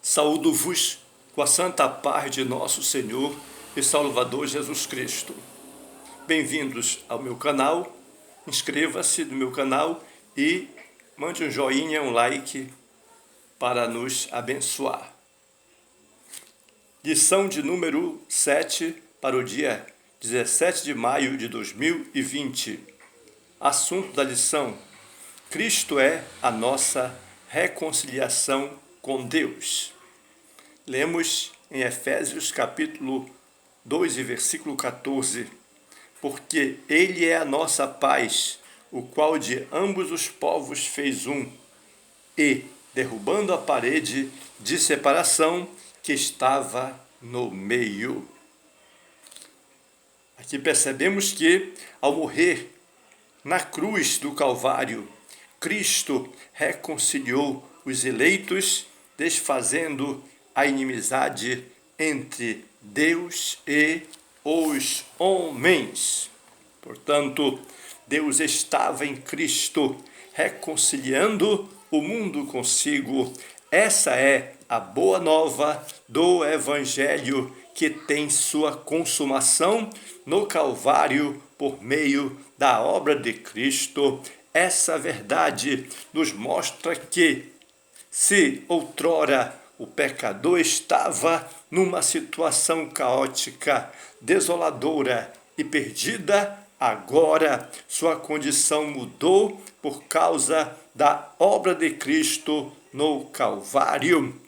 Saúdo-vos com a santa paz de nosso Senhor e Salvador Jesus Cristo. Bem-vindos ao meu canal, inscreva-se no meu canal e mande um joinha, um like para nos abençoar. Lição de número 7 para o dia 17 de maio de 2020. Assunto da lição: Cristo é a nossa reconciliação com Deus. Lemos em Efésios capítulo 2 e versículo 14. Porque Ele é a nossa paz, o qual de ambos os povos fez um, e, derrubando a parede de separação que estava no meio. Aqui percebemos que, ao morrer na cruz do Calvário, Cristo reconciliou os eleitos, desfazendo a inimizade entre Deus e os homens. Portanto, Deus estava em Cristo, reconciliando o mundo consigo. Essa é a boa nova do Evangelho, que tem sua consumação no Calvário por meio da obra de Cristo. Essa verdade nos mostra que, se outrora o pecador estava numa situação caótica, desoladora e perdida, agora sua condição mudou por causa da obra de Cristo no Calvário.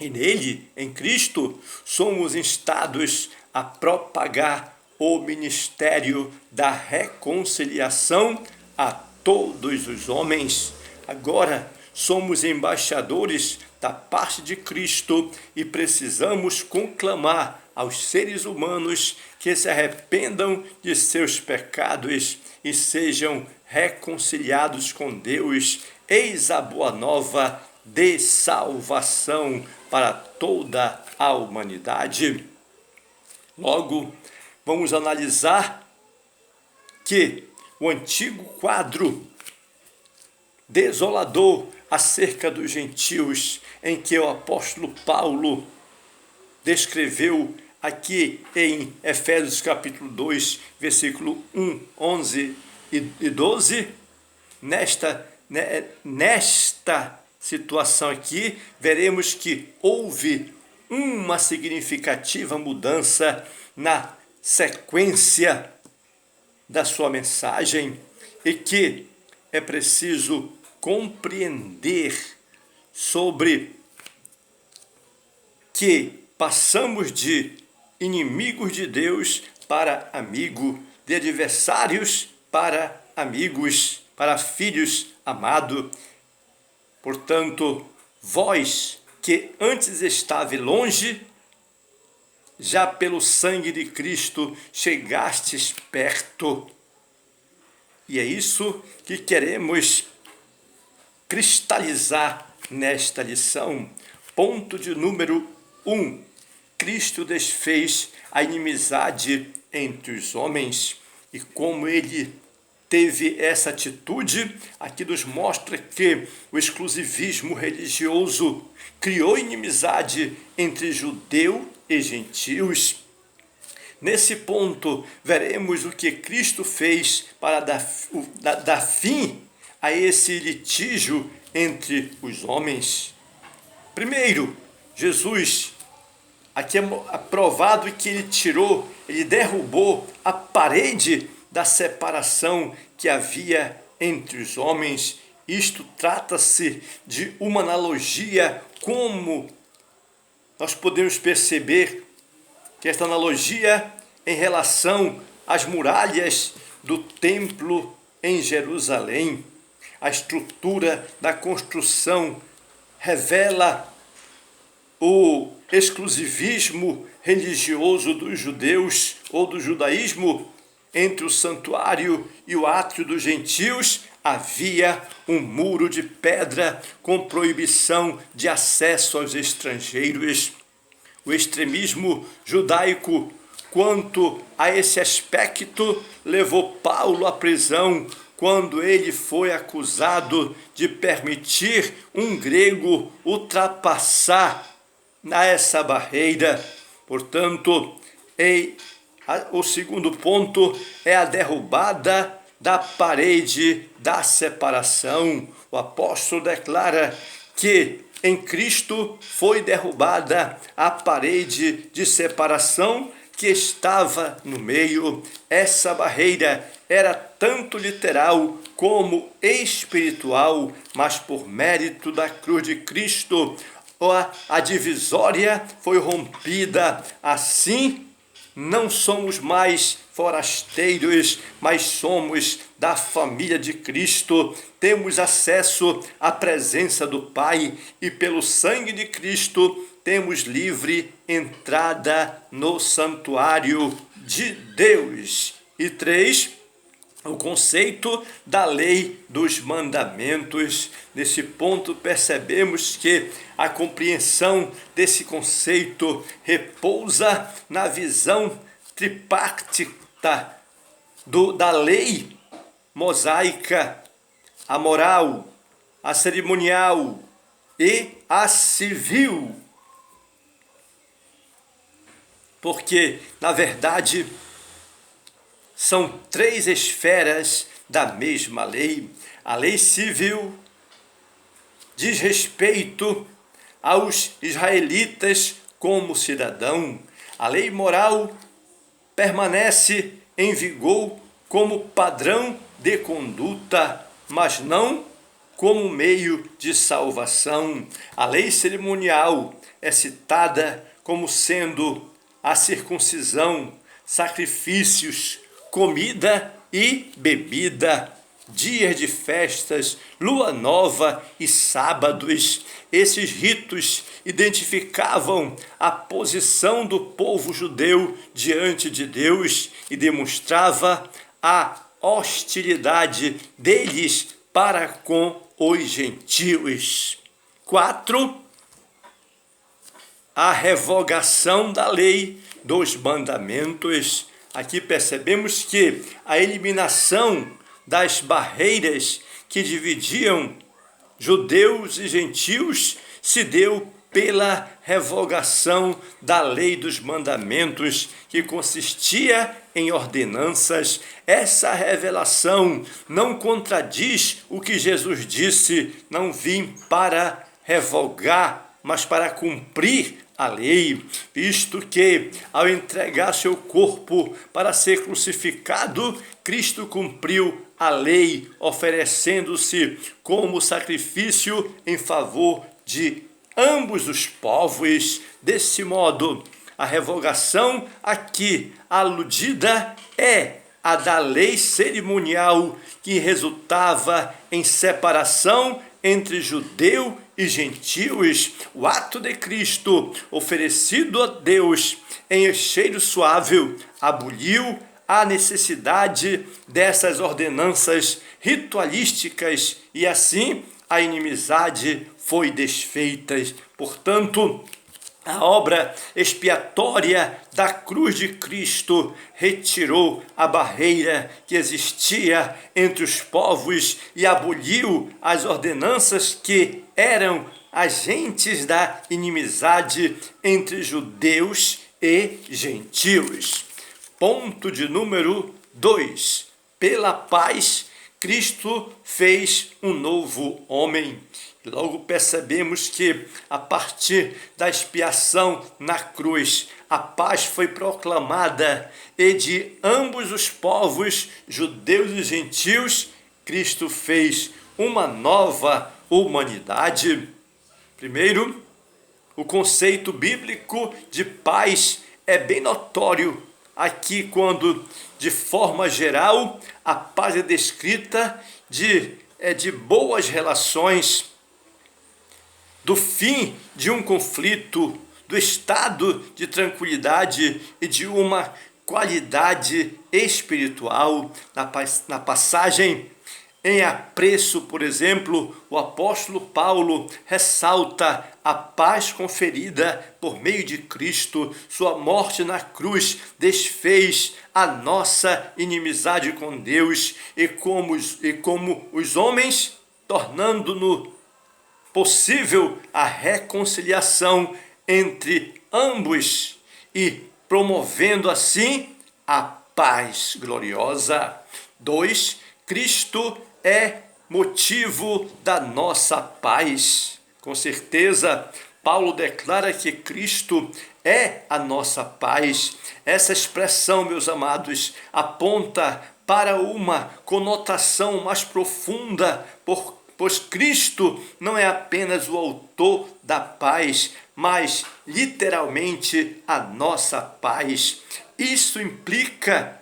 E nele, em Cristo, somos instados a propagar o ministério da reconciliação a todos os homens. Agora somos embaixadores da parte de Cristo e precisamos conclamar aos seres humanos que se arrependam de seus pecados e sejam reconciliados com Deus. Eis a boa nova de salvação para toda a humanidade. Logo, vamos analisar que o antigo quadro desolador acerca dos gentios, em que o apóstolo Paulo descreveu aqui em Efésios capítulo 2, versículo 1, 11 e 12, nesta situação aqui, veremos que houve uma significativa mudança na sequência da sua mensagem e que é preciso compreender sobre que passamos de inimigos de Deus para amigo, de adversários para amigos, para filhos amados. Portanto, vós que antes estava longe, já pelo sangue de Cristo chegastes perto. E é isso que queremos cristalizar nesta lição. Ponto de número 1. Cristo desfez a inimizade entre os homens. E como ele teve essa atitude, aqui nos mostra que o exclusivismo religioso criou inimizade entre judeu e gentios. Nesse ponto, veremos o que Cristo fez para dar fim a esse litígio entre os homens. Primeiro, Jesus, aqui é provado que ele derrubou a parede da separação que havia entre os homens. Isto trata-se de uma analogia, como nós podemos perceber que esta analogia em relação às muralhas do templo em Jerusalém. A estrutura da construção revela o exclusivismo religioso dos judeus ou do judaísmo. Entre o santuário e o átrio dos gentios havia um muro de pedra com proibição de acesso aos estrangeiros. O extremismo judaico quanto a esse aspecto levou Paulo à prisão quando ele foi acusado de permitir um grego ultrapassar a essa barreira. Portanto, o segundo ponto é a derrubada da parede da separação. O apóstolo declara que em Cristo foi derrubada a parede de separação que estava no meio. Essa barreira era tanto literal como espiritual, mas por mérito da cruz de Cristo, a divisória foi rompida. Assim, não somos mais forasteiros, mas somos da família de Cristo. Temos acesso à presença do Pai e pelo sangue de Cristo temos livre entrada no santuário de Deus. E 3, o conceito da lei dos mandamentos. Nesse ponto percebemos que a compreensão desse conceito repousa na visão tripartita da lei mosaica, a moral, a cerimonial e a civil. Porque, na verdade, são 3 esferas da mesma lei. A lei civil diz respeito aos israelitas como cidadão. A lei moral permanece em vigor como padrão de conduta, mas não como meio de salvação. A lei cerimonial é citada como sendo a circuncisão, sacrifícios, comida e bebida, dias de festas, lua nova e sábados. Esses ritos identificavam a posição do povo judeu diante de Deus e demonstrava a hostilidade deles para com os gentios. 4. A revogação da lei dos mandamentos. Aqui percebemos que a eliminação das barreiras que dividiam judeus e gentios se deu pela revogação da lei dos mandamentos, que consistia em ordenanças. Essa revelação não contradiz o que Jesus disse: não vim para revogar, mas para cumprir a lei, visto que, ao entregar seu corpo para ser crucificado, Cristo cumpriu a lei, oferecendo-se como sacrifício em favor de ambos os povos. Desse modo, a revogação aqui aludida é a da lei cerimonial, que resultava em separação entre judeu e gentios. O ato de Cristo, oferecido a Deus em cheiro suave, aboliu a necessidade dessas ordenanças ritualísticas e assim a inimizade foi desfeita. Portanto, a obra expiatória da cruz de Cristo retirou a barreira que existia entre os povos e aboliu as ordenanças que eram agentes da inimizade entre judeus e gentios. Ponto de número 2. Pela paz, Cristo fez um novo homem. Logo percebemos que, a partir da expiação na cruz, a paz foi proclamada e de ambos os povos, judeus e gentios, Cristo fez uma nova humanidade. Primeiro, o conceito bíblico de paz é bem notório aqui quando, de forma geral, a paz é descrita de boas relações, do fim de um conflito, do estado de tranquilidade e de uma qualidade espiritual. Na passagem em Apreço, por exemplo, o apóstolo Paulo ressalta a paz conferida por meio de Cristo. Sua morte na cruz desfez a nossa inimizade com Deus e como os homens, tornando-no possível a reconciliação entre ambos e promovendo assim a paz gloriosa. 2. Cristo é motivo da nossa paz. Com certeza, Paulo declara que Cristo é a nossa paz. Essa expressão, meus amados, aponta para uma conotação mais profunda, pois Cristo não é apenas o autor da paz, mas literalmente a nossa paz. Isso implica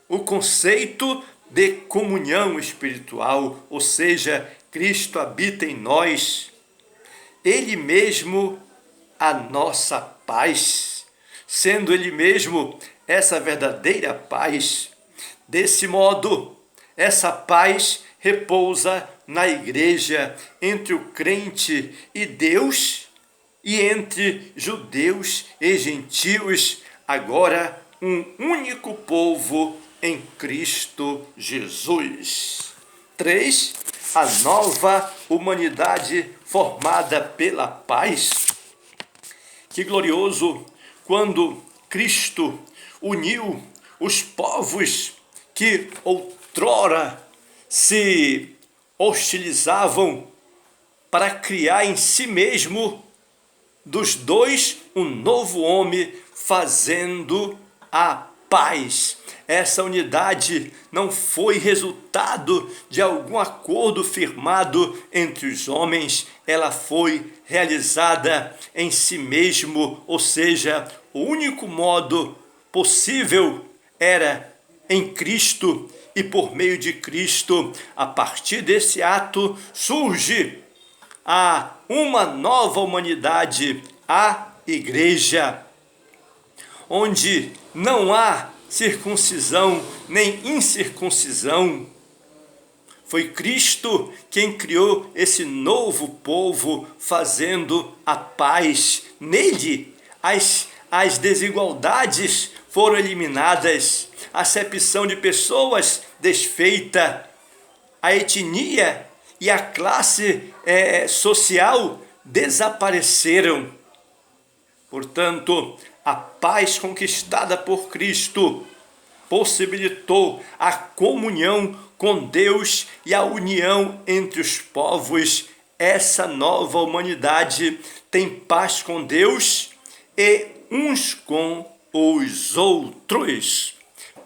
o conceito de comunhão espiritual, ou seja, Cristo habita em nós, Ele mesmo a nossa paz, sendo Ele mesmo essa verdadeira paz. Desse modo, essa paz repousa na igreja, entre o crente e Deus, e entre judeus e gentios, agora um único povo em Cristo Jesus. 3. A nova humanidade formada pela paz. Que glorioso quando Cristo uniu os povos que outrora se hostilizavam para criar em si mesmo dos dois um novo homem, fazendo a paz. Essa unidade não foi resultado de algum acordo firmado entre os homens, ela foi realizada em si mesmo, ou seja, o único modo possível era em Cristo, e por meio de Cristo, a partir desse ato, surge uma nova humanidade, a igreja, onde não há circuncisão nem incircuncisão. Foi Cristo quem criou esse novo povo, fazendo a paz. Nele, as desigualdades foram eliminadas, a acepção de pessoas desfeita, a etnia e a classe social desapareceram. Portanto, a paz conquistada por Cristo possibilitou a comunhão com Deus e a união entre os povos. Essa nova humanidade tem paz com Deus e uns com os outros.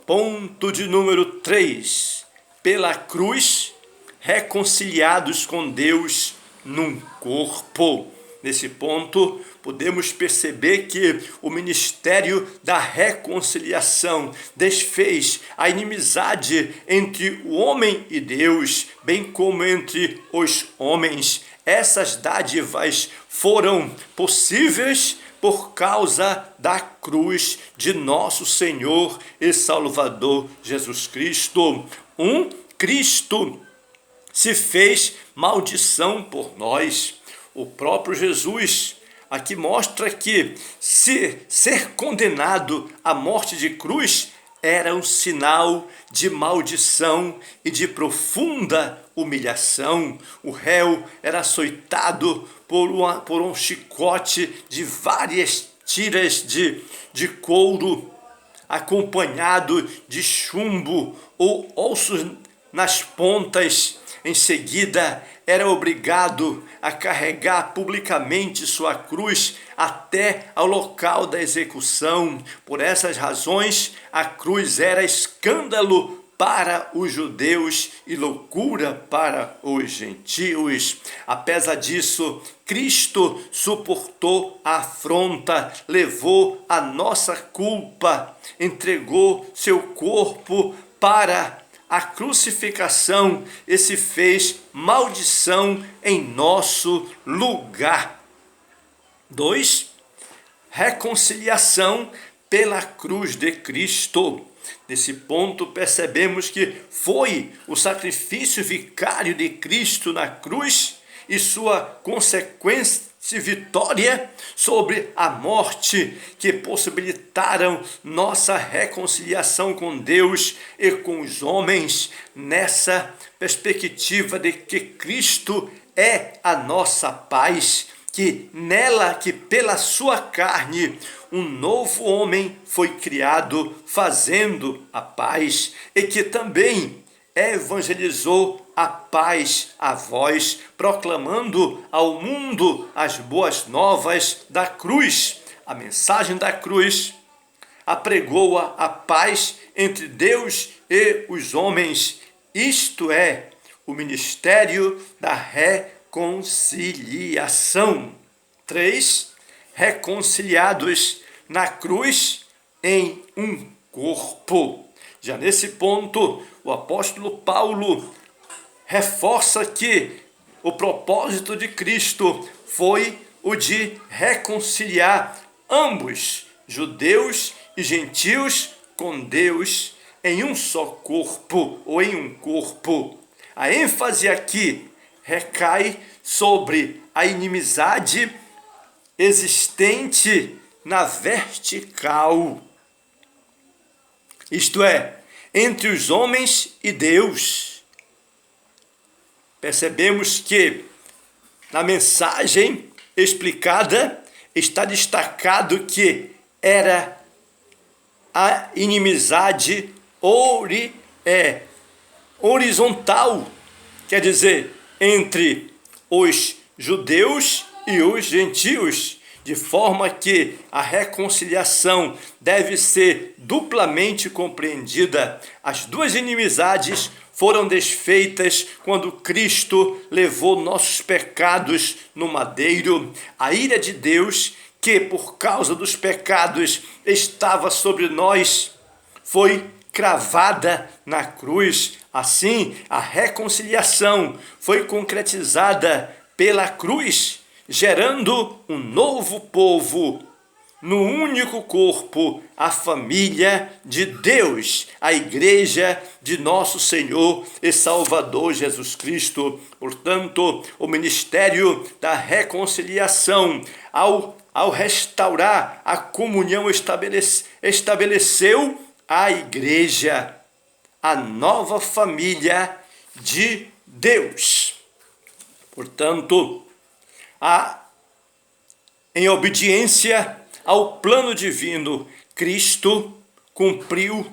Ponto de número 3. Pela cruz, reconciliados com Deus num corpo. Nesse ponto, podemos perceber que o ministério da reconciliação desfez a inimizade entre o homem e Deus, bem como entre os homens. Essas dádivas foram possíveis por causa da cruz de nosso Senhor e Salvador Jesus Cristo. Cristo se fez maldição por nós. O próprio Jesus aqui mostra que ser condenado à morte de cruz era um sinal de maldição e de profunda humilhação. O réu era açoitado por um chicote de várias tiras de couro, acompanhado de chumbo ou ossos nas pontas. Em seguida, era obrigado a carregar publicamente sua cruz até ao local da execução. Por essas razões, a cruz era escândalo para os judeus e loucura para os gentios. Apesar disso, Cristo suportou a afronta, levou a nossa culpa, entregou seu corpo para a crucificação e se fez maldição em nosso lugar. 2. Reconciliação pela cruz de Cristo. Nesse ponto percebemos que foi o sacrifício vicário de Cristo na cruz e sua consequência vitória sobre a morte que possibilitaram nossa reconciliação com Deus e com os homens, nessa perspectiva de que Cristo é a nossa paz, que nela, que pela sua carne, um novo homem foi criado, fazendo a paz, e que também evangelizou a paz a vós, proclamando ao mundo as boas novas da cruz. A mensagem da cruz apregou a paz entre Deus e os homens, isto é, o ministério da reconciliação. 3. Reconciliados na cruz em um corpo. Já nesse ponto, o apóstolo Paulo reforça que o propósito de Cristo foi o de reconciliar ambos, judeus e gentios, com Deus em um só corpo, ou em um corpo. A ênfase aqui recai sobre a inimizade existente na vertical, isto é, entre os homens e Deus. Percebemos que na mensagem explicada está destacado que era a inimizade horizontal, quer dizer, entre os judeus e os gentios, de forma que a reconciliação deve ser duplamente compreendida. As duas inimizades foram desfeitas quando Cristo levou nossos pecados no madeiro. A ira de Deus, que por causa dos pecados estava sobre nós, foi cravada na cruz. Assim, a reconciliação foi concretizada pela cruz, gerando um novo povo no único corpo, a família de Deus, a igreja de nosso Senhor e Salvador Jesus Cristo. Portanto, o ministério da reconciliação, ao restaurar a comunhão, estabeleceu a igreja, a nova família de Deus. Portanto, em obediência ao plano divino, Cristo cumpriu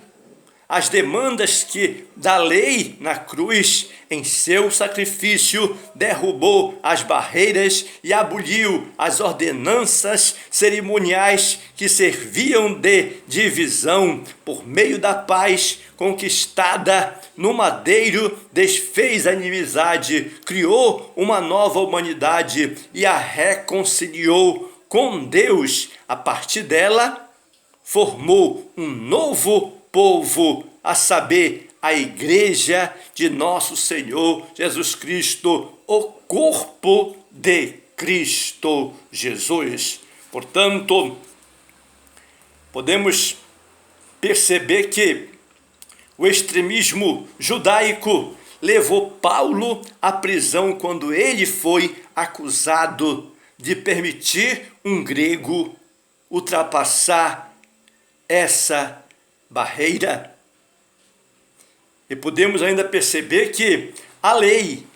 as demandas que da lei na cruz, em seu sacrifício, derrubou as barreiras e aboliu as ordenanças cerimoniais que serviam de divisão. Por meio da paz conquistada no madeiro, desfez a inimizade, criou uma nova humanidade e a reconciliou com Deus. A partir dela, formou um novo povo, a saber, a igreja de nosso Senhor Jesus Cristo, o corpo de Cristo Jesus. Portanto, podemos perceber que o extremismo judaico levou Paulo à prisão quando ele foi acusado de permitir um grego ultrapassar essa barreira. E podemos ainda perceber que a lei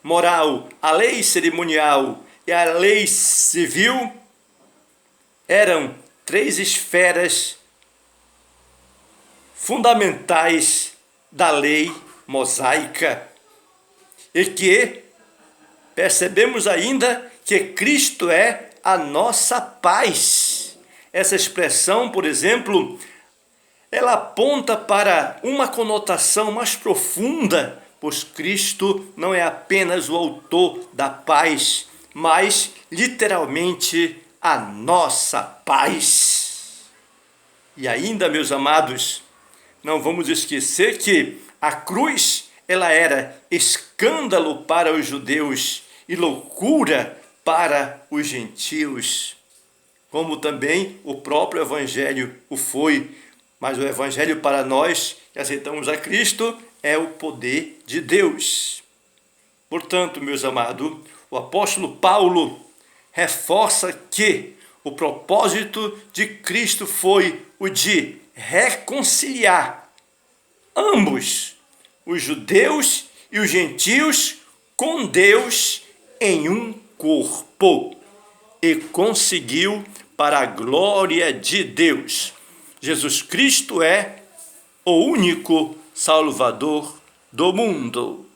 moral, a lei cerimonial e a lei civil eram três esferas fundamentais da lei mosaica, e que percebemos ainda que Cristo é a nossa paz. Essa expressão, por exemplo, ela aponta para uma conotação mais profunda, pois Cristo não é apenas o autor da paz, mas literalmente a nossa paz. E ainda, meus amados, não vamos esquecer que a cruz, ela era escândalo para os judeus e loucura para os gentios, como também o próprio evangelho o foi. Mas o evangelho para nós que aceitamos a Cristo é o poder de Deus. Portanto, meus amados, o apóstolo Paulo reforça que o propósito de Cristo foi o de reconciliar ambos, os judeus e os gentios, com Deus em um corpo. e conseguiu para a glória de Deus. Jesus Cristo é o único Salvador do mundo.